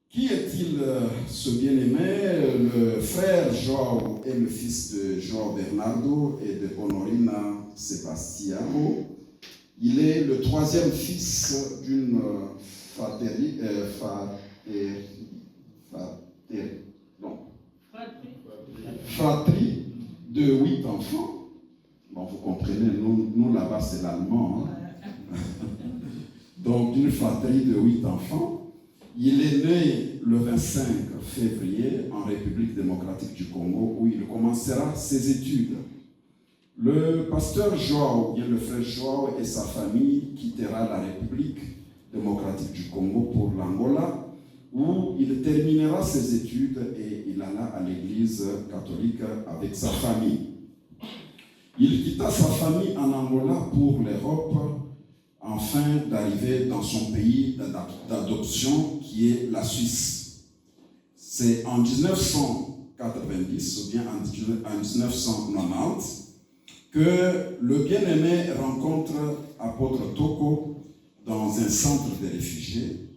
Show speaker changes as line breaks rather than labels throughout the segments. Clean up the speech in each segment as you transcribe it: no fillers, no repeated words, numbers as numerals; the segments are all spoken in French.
Qui est-il, ce bien-aimé? Le frère João est le fils de João Bernardo et de Honorina Sebastião. Il est le troisième fils d'une fratrie de 8 enfants. Bon, vous comprenez, nous là-bas c'est l'allemand. Hein? Donc, d'une fratrie de 8 enfants. Il est né le 25 février en République démocratique du Congo où il commencera ses études. Le pasteur João, bien le frère João et sa famille quittera la République démocratique du Congo pour l'Angola où il terminera ses études et il alla à l'église catholique avec sa famille. Il quitta sa famille en Angola pour l'Europe afin d'arriver dans son pays d'adoption qui est la Suisse. C'est en 1990 ou bien en 1990 que le bien-aimé rencontre apôtre Toko dans un centre de réfugiés.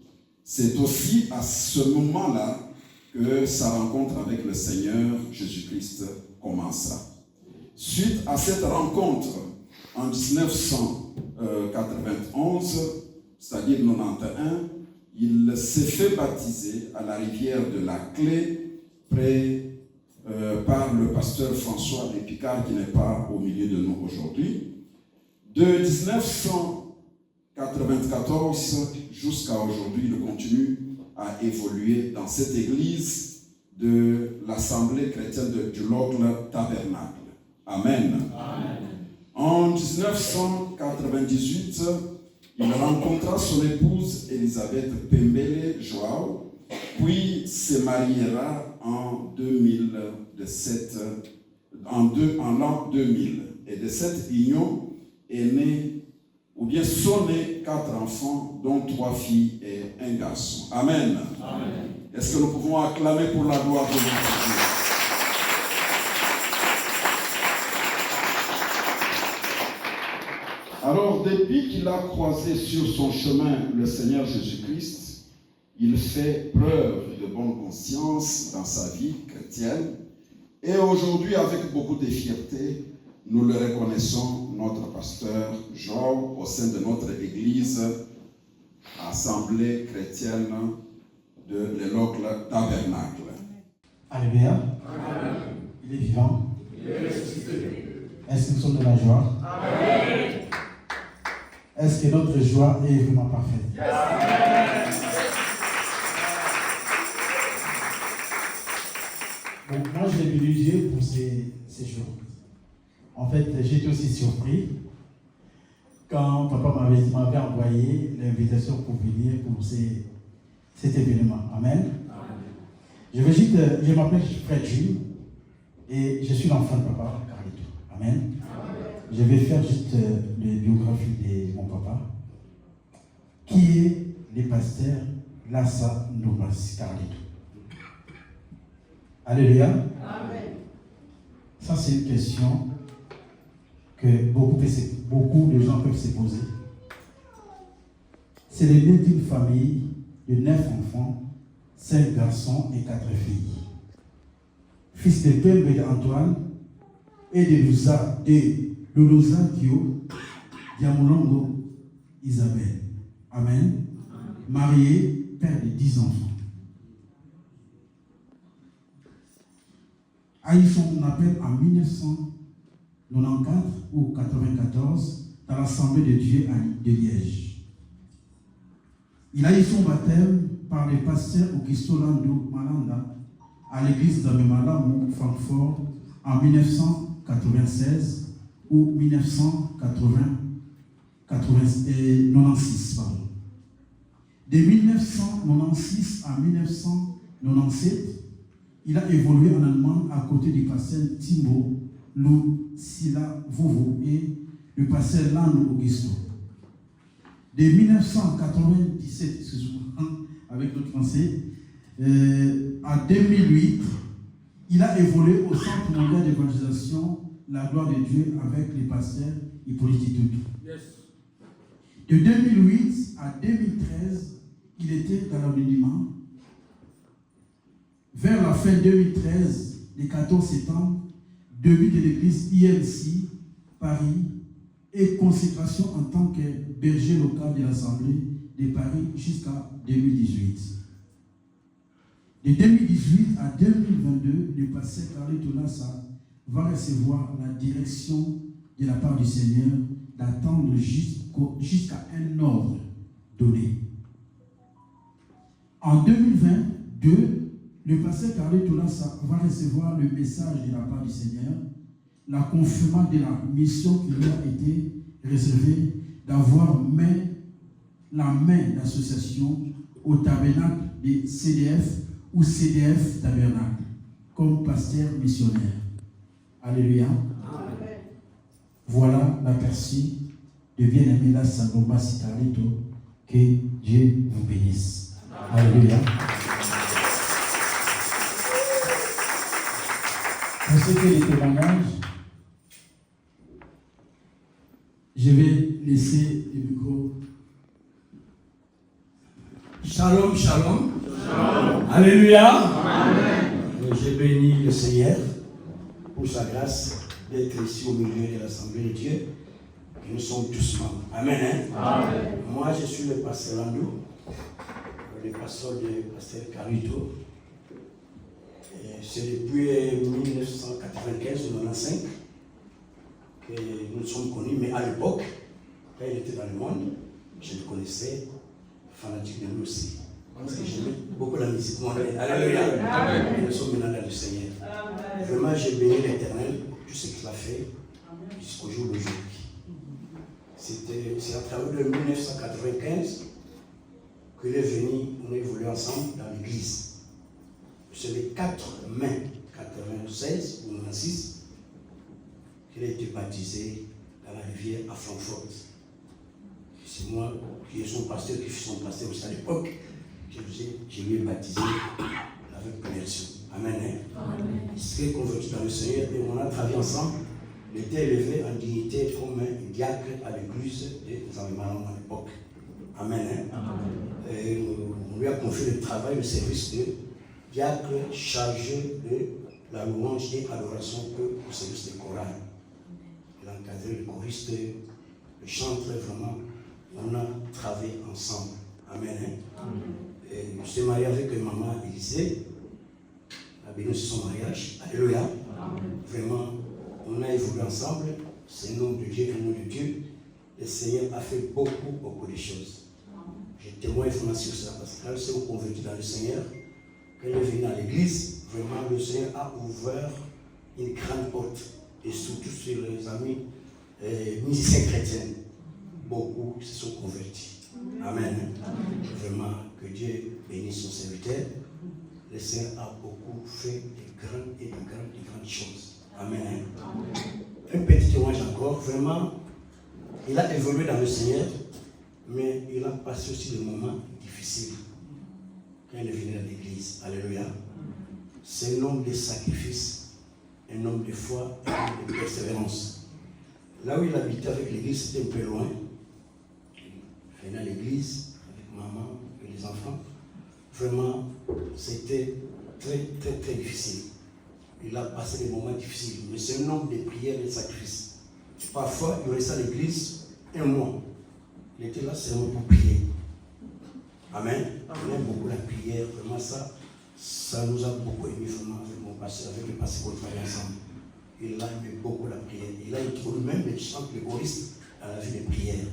C'est aussi à ce moment-là que sa rencontre avec le Seigneur Jésus-Christ commencera. Suite à cette rencontre, en 1991, c'est-à-dire 91, il s'est fait baptiser à la rivière de la Clé par le pasteur François Lépicard qui n'est pas au milieu de nous aujourd'hui. De 1994 jusqu'à aujourd'hui, il continue à évoluer dans cette église de l'Assemblée chrétienne du Locle Tabernacle. Amen. Amen. En 1998, il rencontra son épouse Elisabeth Pembele João, puis se mariera en 2007, en l'an 2000. Et de cette union est né, ou bien sont nés 4 enfants, dont 3 filles et un garçon. Amen. Amen. Est-ce que nous pouvons acclamer pour la gloire de notre Dieu? Alors, depuis qu'il a croisé sur son chemin le Seigneur Jésus-Christ, il fait preuve de bonne conscience dans sa vie chrétienne. Et aujourd'hui, avec beaucoup de fierté, nous le reconnaissons, notre pasteur João, au sein de notre église, Assemblée chrétienne de l'Élocle Tabernacle.
Alléluia. Il est vivant. Est-ce que nous sommes de la joie? Amen. Est-ce que notre joie est vraiment parfaite? Yes. Bon, moi, j'ai béni Dieu pour ces jours. En fait, j'étais aussi surpris quand papa m'avait envoyé l'invitation pour venir pour cet événement. Amen. Amen. Je m'appelle Fred Jules et je suis l'enfant de papa Carlito. Amen. Je vais faire juste la biographie de mon papa, qui est le pasteur Lassa Ndomas Carlito. Alléluia. Amen. Ça, c'est une question que beaucoup de gens peuvent se poser. C'est le né d'une famille de 9 enfants, 5 garçons et 4 filles. Fils de Pembe d'Antoine et de Luluza Kyo, Diamulongo Isabelle. Amen. Marié, père de 10 enfants. Aïchon, on appelle en 1994 ou 94 dans l'Assemblée de Dieu de Liège. Il a eu son baptême par le pasteur Augusto Lando Malanda à l'église d'Amemalamu, Francfort, en 1996 ou 1996. De 1996 à 1997, il a évolué en allemand à côté du pasteur Timo Lucila Vovo et le pasteur Lando Augusto. De 1997, excusez-moi, avec notre français, à 2008, il a évolué au Centre mondial d'évangélisation La gloire de Dieu avec les pasteurs Hippolyte Tutu. Yes. De 2008 à 2013, il était dans l'anonymat vers la fin 2013, le 14 septembre, début de l'église IMC Paris et consécration en tant que berger local de l'Assemblée de Paris jusqu'à 2018. De 2018 à 2022, le pasteur Carlito Lassa va recevoir la direction de la part du Seigneur d'attendre jusqu'à un ordre donné. En 2022, le pasteur Carlito Lassa va recevoir le message de la part du Seigneur, la confirmation de la mission qui lui a été réservée d'avoir la main d'association au tabernacle des CDF ou CDF tabernacle comme pasteur missionnaire. Alléluia. Amen. Voilà l'aperçu de bien-aimé Lassa Ndombasi Carlito. Que Dieu vous bénisse. Alléluia. Pour ce qui est des témoignages, je vais laisser le micro.
Shalom, shalom. Shalom. Alléluia.
Amen. Je bénis le Seigneur pour sa grâce d'être ici au milieu de l'Assemblée de Dieu. Et nous sommes tous membres. Amen. Amen. Moi, je suis le pasteur Landou, le pasteur de pasteur Carlito. C'est depuis 1995 que nous nous sommes connus, mais à l'époque, quand il était dans le monde, je le connaissais, fanatique de lui aussi. Parce que j'aimais beaucoup la musique mondaine. Alléluia. Et nous sommes maintenant dans le Seigneur. Amen. Vraiment, j'ai béni l'Éternel pour tout ce qu'il a fait jusqu'au jour d'aujourd'hui. C'est à travers de 1995 qu'il est venu, on a évolué ensemble dans l'église. C'est le 4 mai 96 ou 96 qu'il a été baptisé dans la rivière à Francfort. C'est moi qui est son pasteur, qui fut son pasteur aussi à l'époque. Je lui ai baptisé avec conversion. Amen. Amen. Il s'est converti dans le Seigneur et on a travaillé ensemble. Il était élevé en dignité comme un diacre à l'église des Environnements à l'époque. Amen. Amen. Et on lui a confié le travail, le service de diacre chargé de la louange et l'adoration au service de chorale. Il a encadré le choriste, le chanteur, vraiment. On a travaillé ensemble. Amen. Amen. Et je suis marié avec maman Élisée. A béni son mariage. Alléluia. Amen. Vraiment, on a évolué ensemble. C'est le nom de Dieu, le nom de Dieu. Le Seigneur a fait beaucoup de choses. Je témoigne vraiment sur ça parce que quand je suis converti dans le Seigneur, quand il est venu dans l'église, vraiment le Seigneur a ouvert une grande porte. Et surtout sur les amis musiciens chrétiens. Beaucoup se sont convertis. Amen. Amen. Vraiment, que Dieu bénisse son serviteur. Le Seigneur a beaucoup fait de grandes choses. Amen. Amen. Un petit témoignage encore. Vraiment, il a évolué dans le Seigneur, mais il a passé aussi des moments difficiles quand il est venu à l'église. Alléluia. C'est un homme de sacrifice, un homme de foi, un homme de persévérance. Là où il habitait avec l'église, c'était un peu loin. Il venait à l'église avec maman et les enfants. Vraiment, c'était très difficile. Il a passé des moments difficiles, mais c'est un homme de prière et de sacrifice. Parfois, il restait à l'église un mois. Il était là seulement pour prier. Amen. On aime beaucoup la prière, vraiment ça nous a beaucoup aimé vraiment avec mon pasteur, avec le pasteur qu'on travaille ensemble. Il a aimé beaucoup la prière. Il a introduit même les chants, les choristes à la vie de prière.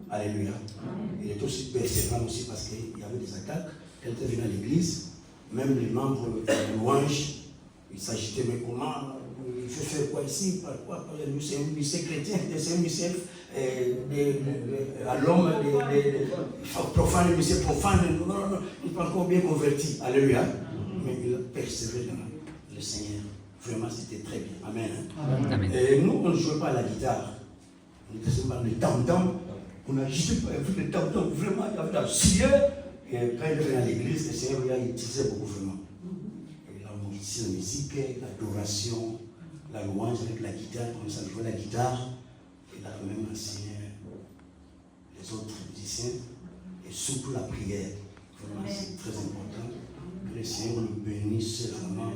Alléluia. Amen. Il est aussi persévérant aussi parce qu'il y avait des attaques. Quand il était venu à l'église, même les membres de la louange, ils s'agitaient, mais comment il faut faire quoi ici? Pourquoi c'est un musicien chrétien, c'est un musicien à l'homme, profane, le musicien profane. Non, il n'est pas encore bien converti. Alléluia. Mais il a persévéré dans le Seigneur. Vraiment, c'était très bien. Amen. Amen. Et nous, on ne jouait pas à la guitare. On était seulement le tam-tam. On a juste vu le tam-tam. Vraiment, il y avait la sueur. Et quand il venait à l'église, le Seigneur il utilisait beaucoup vraiment. La musique, l'adoration, la louange avec la guitare, comme ça jouait la guitare. Il a même enseigné les autres musiciens. Et surtout la prière. Vraiment, c'est très important. Que le Seigneur nous bénisse vraiment.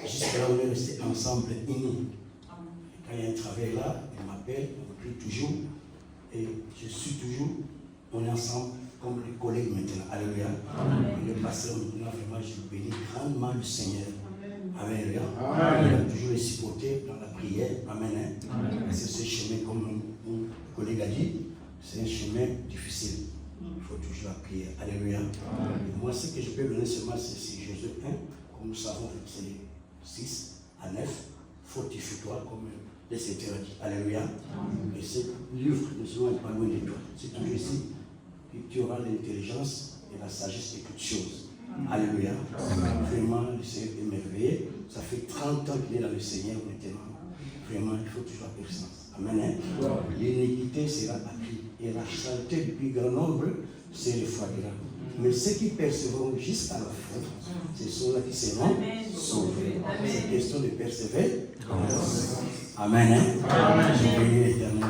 Jusqu'à là, on est resté ensemble, unis. Quand il y a un travail là, il m'appelle, on prie toujours. Et je suis toujours, on est ensemble comme les collègues maintenant. Alléluia. Et le pasteur maintenant, vraiment, je bénis grandement le Seigneur. Amen. Alléluia. Il a toujours les supporter dans la prière. Amen. C'est ce chemin, comme mon collègue a dit, c'est un chemin difficile. Il faut toujours la prière. Alléluia. Et moi, ce que je peux donner seulement, c'est Josué 1, comme nous savons, c'est 6 à 9. Fortifie-toi, comme le Seigneur a dit. Alléluia. Et ce livre ne sera pas loin de toi. C'est toujours ici que tu auras l'intelligence et la sagesse de toutes choses. Alléluia. Vraiment, le Seigneur est merveilleux. Ça fait 30 ans qu'il est dans le Seigneur maintenant. Vraiment, il faut toujours la persistance. Amen. L'iniquité sera acquise et la charité du plus grand nombre se refroidira. Mais ceux qui persévéreront jusqu'à la fin, ce sont là qui seront sauvés. C'est question de persévérer. Amen. Je bénis l'Éternel.